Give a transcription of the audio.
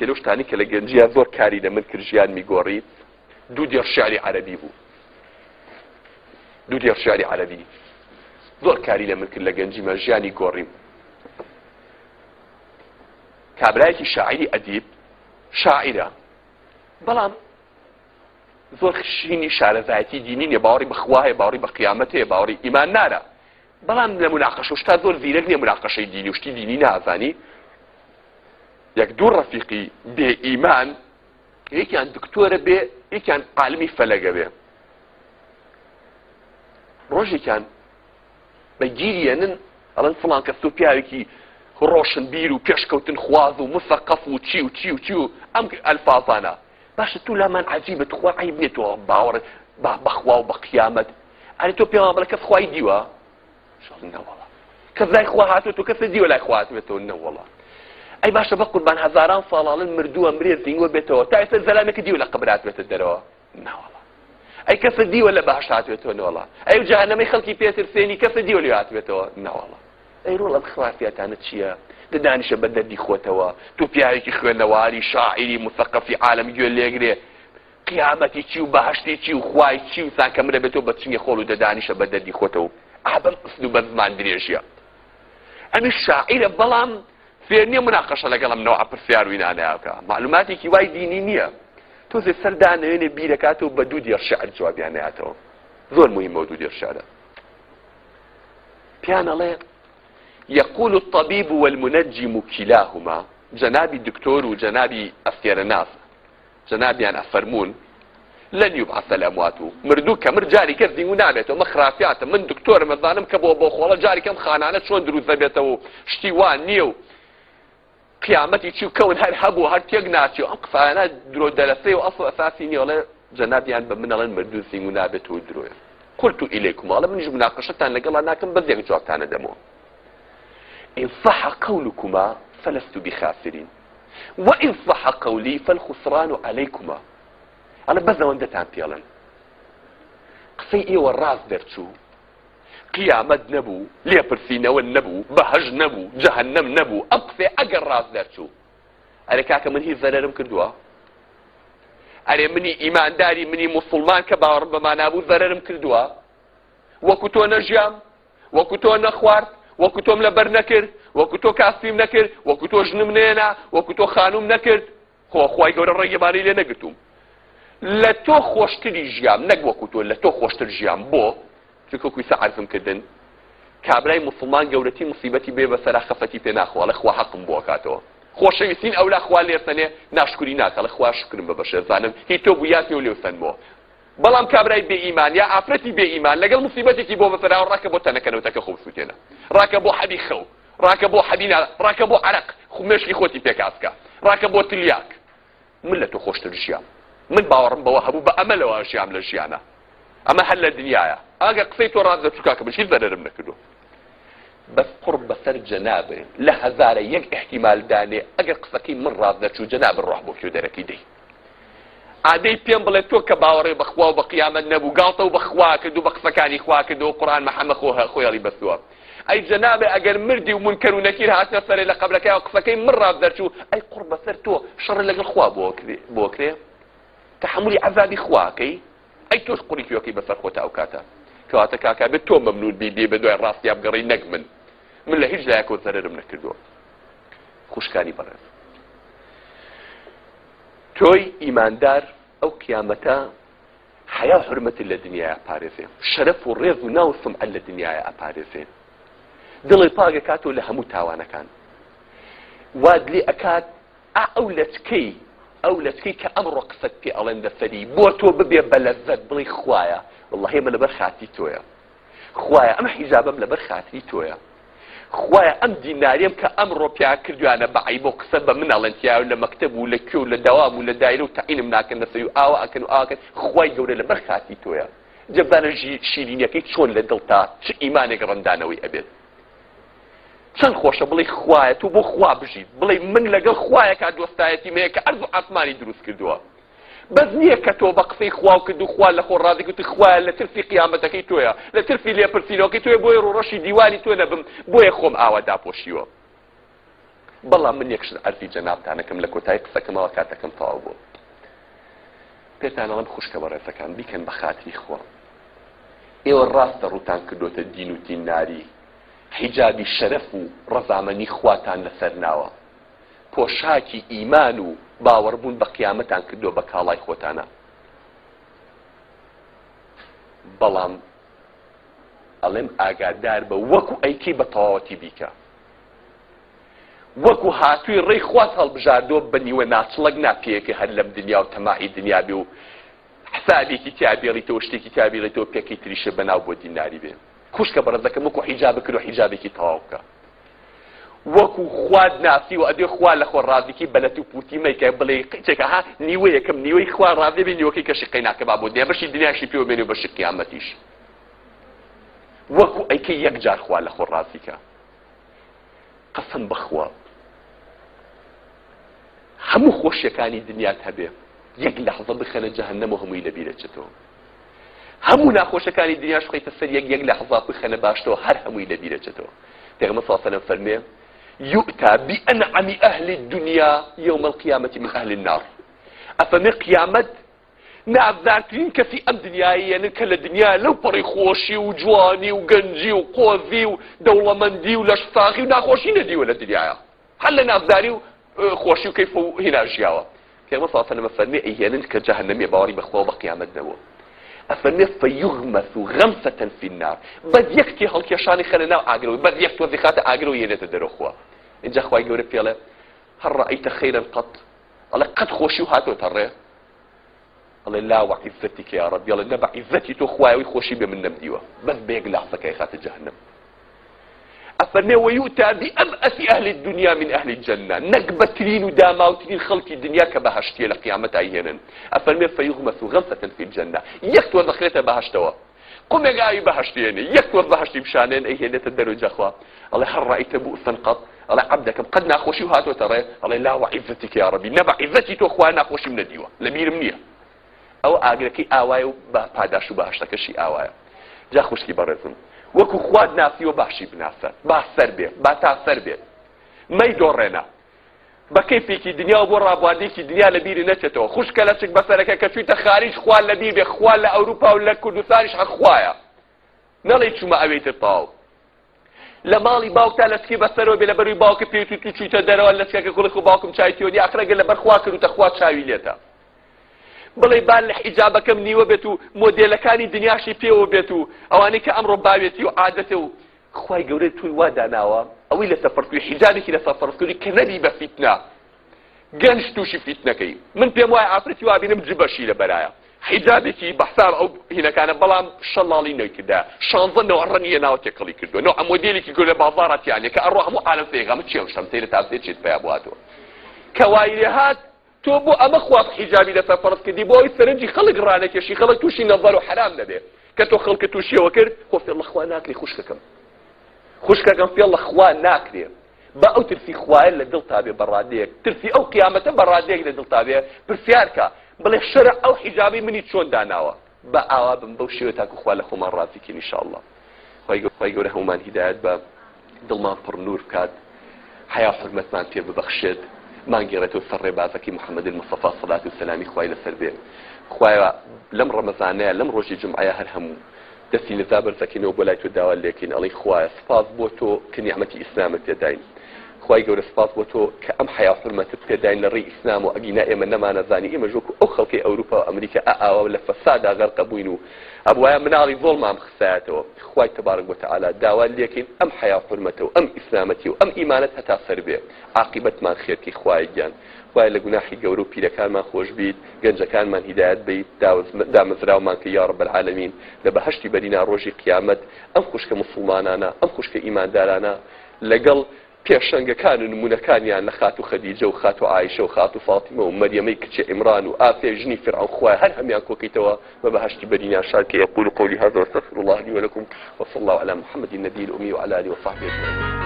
لەو شتانی کە لە گەنجیە زۆر کاری لە من کرد ژیان میگۆڕی دوو دێر شعری عەرەبی بوو دوو دێر شعری عەرەبی زۆر کاری لە من کرد لە گەنجیمە ژیانی گۆڕیم کابرایەکی شاعری ئەدیب شاعرە بەڵام زۆر خشینی شارەزایەتی دینی نیە باوەڕی بەخوایە باوەڕی بە قیامەت هەیە باوەڕی ئیمان نارە بەڵام لە مناقەشە شتا زۆر زیرەک نییە مناقەشەی دینی و شتی دینی نازانی یەک دوو ڕەفیقی بێ ئیمان یەکیان دکتۆرە بێ یەکیان عالمی فەلەگە بێ ڕۆژێکیان بە گیریێنن ئەڵەن فڵان کەس تۆ پیاوێکی ڕۆشن بیر و پێشکەوتن خواز و مثەقەف و چی و چی و چی و ئەم ئەلفاظانە باشە تو لامان عەجیبە خوا عیب نییە تۆ باوەڕ بەخوا و بە قیامەت ئەنی تۆ پێمان بڵێ کەس خوای دیوە نەوەڵا کەس لای خوا هاتووە تۆ کەسە دیوە لای خوا هاتوێتەوە نەوەڵا ئەی باشە بە قوربان هەزاران ساڵاڵن مردووە مرێ زیینوە بێتەوە تا ئێستا زەلامێکی دیوە لە قەبر هاتوێتە دەرەوە نەوەڵا ئەی کەسە دیوە لە بەهەشت هاتوێتەوە نەوەڵا ئەی جەهەنەمەی خەڵکی پێترسێنی کەسە دیوە لێ هاتوێتەوە نەوەڵا ئەی ڕۆڵ ئەم خرافیاتانە چییە دەدانیشە بە دەردی خۆتەوە تو پیاوێکی خوێندەواری شاعری مثەقەفی عالەمی گوێ لێگرێ قیامەتی چی و بەهەشتی چی و خوای چی و سان کە مرە بێتەوە بە چنگی خۆڵ و دەدانیشە بە دەردی خۆتەوە ئابەم ئەسن و بە زمان درێژیە ئەمی شاعرە بەڵام فێر نییە مناقەشە لەگەڵم نەوە پرسیار و ئینانەیەکە معلوماتێکی وای دینی نییە تۆزێ سەردانەوێنێ بیرەکاتەوە بە دوو دێر شعر جوابیان نەهاتەوە زۆر مهمە دوو دێر شعرە پیان ئەڵێ يقول الطبيب والمنجم كلاهما جنابي الدكتور وجنابي أفكارناس جنابي أن أفرمون لن يبعث الأموات مردوك كمر جاري كردي ونابته مخرافيات من دكتور مظالم كبو بوخولا جاري كم خانانه شلون دروز ذبيته شتيوان نيو قيامتي تشو كون هر حبو هر تيغناتيو ام قفانا درو دلسي واصل اساسي نيولا جنابي أن بمن لن مردوسي ونابته درو قلت إليكم والله من يجب مناقشتان لقال أناكم بذيك جوابتان دمو إن صح قولكما فلست بخاسرين وإن صح قولي فالخسران عليكما أنا بزنا وندتان بيالا قصي إيه والراس درتشو قيامت نبو ليبرسينا والنبو بهج نبو جهنم نبو أقصي أقر راس درتشو أنا كاكا من هي زرارم كردوا أنا مني إيمان داري مني مسلمان كبار بما نابو زرارم كردوا وكتو نجيام وكتو نخوارت وەکو تۆم لەبەر نەکرد وەکو تۆ کاسبیم نەکرد وەکو تۆ ژنم نێنا وەکو تۆ خانوم نەکرد خۆی گەورە ڕێگەبانی لێ نەگرتوم لە تۆ خۆشتری ژیام نەک وەکو تۆ لە تۆ خۆشتر ژیام بۆ چونکە کویسە عەرزم کردن کابرای مسلمان گەورەتی مصیبەتی بێ بەسەرا خەفەتی پێ ناخوا لە خوا حەقم بۆ کاتەوە خۆشەویستین ئەولا خوا لێرسەنێ ناشکوری ناکە لە خوا شکرم بە بەشێ زانم هی تۆ بوویاتنی و لێوسەنبۆ بەڵام کابرای بێ ئیمان یا ئافرەتی بێ ئیمان لەگەڵ مصیبەتێکی بۆ بەسەرا ڕاکە بۆ تەنەکەنەوەتەکە خۆ بسووتێنە ڕاکە بۆ حەبی خەو ڕاکە بۆ حەبینا ڕاکە بۆ عەرەق مێشکی خۆتی پێکاسکە ڕاکە بۆ تلیاک من لە تۆ خۆشتر ژیام من باوەڕم بەوە هەبوو بە ئەمەلەوە ژیام لە ژیانە ئەمە هەر لە دنیایە ئەگەر قسەی تۆ ڕاست دەچوو کاکە بەشی زەرەرم نەکردو بەس قڕب بەسەر جەنابێ لە هەزارە یەک احتیمال دانێ ئەگەر قسەکەی من ڕاست دەچوو جەناب ڕۆح بۆ کێو دەرەکەی دەی عادەی پێم بڵێ تۆ کە باوەڕێ بەخوا و بە قیامەت نەبوو گاڵتە و بەخوا کرد و بە قسەکانی خوا کرد و قورئان محەممەد خۆیاڵی بەستووە ئەی جەنابێ ئەگەر مردی و منکەر و نەکیر هاتنە سەرێ لە قەبرەکەی و قسەکەی من ڕاست دەرچوو ئەی قڕ بەسەر تۆ شەڕ لەگەڵ خوا بۆ کرێ تەحمولی عەزابی خواکەی ئەی تۆش قوڕی کوێکەی بەسەر خۆتە ئەو کاتە کەواتە کاکا بێت تۆ مەمنون بی بێ بەدوای ڕاستیا بگەڕی نەک من لە هیچ لایەکەوە زەرەرم نەکردووە خوشکانی بەڕێز تۆی ئیماندار ئەو قیامەتە حیا حرمەتی لە دنیای ئەپارێزێ شەرەف و ڕێز و ناو سمعەت لە دنیای ئەپارێزێ دڵی پاک ئەکاتەوە لە هەموو تاوانەکان واد لێ ئەکات ئەو لەچکەی کە ئەمڕۆ قسەت پێ ئەڵێن دەسەری بۆ تۆ ببێ بە لەزەت بڵی خوایە وەڵڵاهی ئەمە لەبەر خاتی تۆیە خوایە ئەمە حیجابەم لەبەر خاتری تۆیە خوایە ئەم دیناریم کە ئەمڕۆ پیا کردویانە بەعی بۆ قسە بە من ئەڵێنتیا و لە مەکتەب و لە کوێ و لە دەوام و لە دایرە و تەعینم ناکەن دەسەری و ئاوا ئەکەن و ئاکەن خوای گەورە لەبەر خاتی تۆیە جەبانە شیرینیەکەی چۆن لە دڵتا چ ئیمانێک ڕەندانەوەی ئەبێت چەند خۆشە بڵێ خوایە تو بۆ خوا بژیت بڵێ من لەگەڵ خوایەکە دۆستایەتی مەیە کە ئەرز و ئاسمانی دروست کردووە بەس نییە کە تۆ بە قسەی خوا و کرد و خوا لە خۆ ڕازی گوتی خوایە لە ترسی قیامەتەکەی تۆیە لە ترسی لێپرسینەوەکەی تۆیە بۆی ڕۆڕەشی دیوانی تۆ نەبم بۆیە خۆم ئاوا داپۆشیوە بەڵام من یەکشت عەرفی جەنابتانەکەم لە کۆتایی قسەکەمەوە کاتەکەم تەواو بوو. پێتان ئەڵێم خوشکە بەڕێزەکان بیکەن بە خاتری خوا. ئێوە ڕاستە ڕووتان کردوتە دین و تیناری، حیجابی شەرەف و ڕەزامەنی خواتان لەسەر ناوە، پۆشاکی ئیمان و باوەڕبوون بە قیامەتان کردووە بە کاڵای خۆتانە. بەڵام ئەڵێم ئاگادار بە وەکو ئەیکی بە تەواوەتی بیکە، وەکو هاتووی ڕێی خوات هەڵبژاردۆ بە نیوە ناچڵک ناپێکە هەر لەم دنیا و تەماعی دنیا بێ و حسابێکی تیابێڵیتەوە شتێکی تیابێڵیتەوە پێکی تریشە بەناو بۆ دیناری بێ. خوشکە بەڕێزەکەم وەکو حیجاب کرد و حیجابێکی تەواو بکە، وەکو خواد ناسی و ئەدێ خوا لە خۆ ڕازیکی بەلەت و پوتی مەیکە بڵێ قیچێکە ها نیوەیەکەم نیوەی خوا ڕازێ بێ نیوەکەی کەشی قەیناکە با بۆ دێ بەشی دنیاشی پێوە بێنێ و بەشی قیامەتیش وەکو ئەیکە یەکجار خوا لە خۆ ڕازیکە. قەسەم بەخوا هەموو خۆشیەکانی دنیات هەبێ یەک لەحظە بخەنە جەهەنەم و هەمووی لەبیرەچێتەوە، هەموو ناخۆشەکانی دنیاش بخەیتە سەر یەک لەحظە بخەنە باشتەوە هەر هەمووی لەبیرەچێتەوە. پێغەمبەر صلی الله علیه و سلم فەرمێ يؤتى بأنعم أهل الدنيا يوم القيامة من أهل النار. أفمن قيامت نافذارترین کەسی ئەم دنیاییەن کە لە دنیا لەو پەڕی خۆشی و جوانی و گەنجی و قۆزی و دەوڵەمەندی و لەشساغی و ناخۆشی نەدیوە لە دنیاە، هەر لە نافداری و خۆشی و کەیف و هێناژیاوە. پێغەمبەر صلی الله علیه و سلم فەرمێ ئەیهێنن کە جەهەنەمیە باوەڕی بەخوا بە قیامەت نەبووە. ئەفەرمێ فەیغمەس غەمسەة فی النار، بەد یەکتی هەڵکێشانی خەنە ناو ئاگرەوە، بەد یەک تۆزی خاتە ئاگرەوە یێنێتە دەرەوە. اینجا خوای گەورە پێڵێ هەڵ ڕەئەیتە خەیرەن قەط، ئەڵێ قەت خۆشی و هاتۆتە ڕێ، ئەڵێ لا وعیزەتیکە یا ڕەبی، ئەڵێ نەبە عیزەتی تۆ خوایەوەی خۆشی بێ من نەمدیوە، بەس بە یەک لەحظەکەی خاتە جەهەنەم. ئەفەرمێ وەیؤتى بأبأس أهل الدنيا من أهل الجنة، نەک بەترین و داماوترین خەڵکی دنیا کە بەهەشتیە لە قیامەت ئایهێنن. ئەفەرمێ فەیغمەس غەمسەة فی الجنة، یەک تۆ دەخرێتە بەهەشتەوە، قومێک ئاوی بەهەشتێنێ، یەک تۆ بەهەشتی بشانێن ئەیهێنێتە دەرەوە جەخوا. ئەڵێ هەڵ ڕەئەیتە بوئسەن قەط، ئەڵێ عەبدەکەم قەت ناخۆشی و هاتۆتە ڕێ، ئەڵێ لا وعیزەتیکە یا ڕەبی، نەبە عیزەتی تۆ خوا ناخۆشیم نەدیوە لەبیرم نییە. ئەو ئاگرەکەی ئاوایە و بە پاداش و بەهەشتەکەشی ئاوایە. جا خوشکی بەڕێزم وەکو خواد ناسیوە باشی بناسە، با سەر بێ، با تا سەر بێت، مەی دۆڕێنە بە کەیفێکی دنیا و بۆ ڕابواردنێکی دنیا لە بیری نەچێتەوە. خوشکە لە چک بەسەرەکە کە چوویتە خارج خوا لە بیر بێ، خوا لە ئەوروپا و لە کوردستانیش هەر خوایە، نەڵێ چوومە ئەوەیتر تاو. لە ماڵی باوکتا لەسکی بەسەرەوە بێ لەبەروی باوکە پێوت و تو چوویتە دەرەوە لەسکەکە کوڵک و باوکم چایتیۆنی ئاخرەگە لەبەر خوا کردوتە خوا چاوی لێتە. بڵێ بان لە حیجابەکەم نیوە بێت و مۆدێلەکانی دنیاشی پێوە بێت و ئەوانەی کە ئەمڕۆ باوێتی و عادەتە و خوای گەورەی توی وا داناوە ئەوەی لە سەفەرکردی حیجابێکی لە سەفەرکردی کە نەبی بە فیتنە گەنج تووشی فیتنەکەی. من پێم وایە ئافرەتی وا بینم جبەشی لەبەرایە، حیجابێکی بەحساب ئەو هینەکانە، بەڵام شەڵاڵی نەکردا، 16 نەوەڕەنیە ناوە تێکەڵی کردووە، نەوە ئەم مۆدێلێکی گەورە لە بازاڕاتیانە کە ئەڕۆ هەموو عالەم پێغەمە چێم شەمتەیرە تاسێ چێت پێیا بواتەوە کە وای لێ هات تۆ بۆ ئەمە خواست حیجابی لەسەر فەرز کردی بۆ ئەوی سەرنجی خەڵک ڕانەکێشی، خەڵک تووشی نەظەر و حرام دەبێت کە تۆ خەڵکە تووشیەوە کرد. خۆ فێڵە خوا ناکرێ خوشکەکەم فێڵە خوا ناکرێ، بە ئەو ترسی خوایە لە دڵتا بێ بەڕادەیەک، ترسی ئەو قیامەتە بەڕادەیەک لە دڵتا بێ، پرسیارکە بڵێ شەرع ئەو حیجابی منی چۆن داناوە، بە ئاوا بم بەو شێوە تاکو خوا لە خۆمان ڕازیکەین ئینشاءالله. خوای گەورە هەمومان هیدایەت بە، دڵمان پڕ نور بکات، حیا و حورمەتمان پێ ببەخشێت، مانگێڕێتەوە سەر ڕێبازەکەی محەممەد المصطفى صلات و سەلامی خوای لەسەر بێ. خوایە لەم ڕەمەزانەیە لەم ڕۆژی جمعەیە هەر هەموو دەستی نزا بەرزەکەینەوە بۆ لای تۆ داوا لێکین، ئەڵێ خوایە سپاس بۆ تۆ کە نیعمەتی ئیسلامت پێداین، خوای گەورە سپاس بۆ تۆ کە ئەم حیا و حورمەتت پێداین لە ڕێی ئیسلام و ئەگینا ئێمە نەمانەزانی، ئێمە ژوەکو ئەو خەڵکی ئەوروپا و ئەمریکا ئاوا لە فەسادا غەرقە بووین و ئەبوایە مناڵی زۆڵمان بخسایەتەوە. خوای تەبارەک وتەعالا داوا لێکین ئەم حیا و حورمەتە و ئەم ئیسلامەتی و ئەم ئیمانەت هەتا سەر بێ، عاقبەتمان خێرکی خوای گیان، خوای لە گوناحی گەورە و پیرەکانمان خۆش بیت، گەنجەکانمان هیدایەت بیت، دامەزراومان کە یا رب العالمین لە بەهەشتی بەرینا ڕۆژی قیامەت ئەم خوشکە مسلمانانە، ئەم خوشکە ئیماندارانە لەگەڵ پێشەنگەکان و نمونەکانیان لە خاتو خەدیجە و خاتو عایشە و خاتو فاتیمە و مەریەمەی کچی عیمران و ئاسیە ژنی فیرعون، خوای هەر هەمیان کۆکەیتەوە بە بەهەشتی بەرینیان شاد کە. يقول قولي هذا واستغفر الله لي ولكم وصلى الله على محمد النبي الأمي وعلى آله وصحبه أجمعين.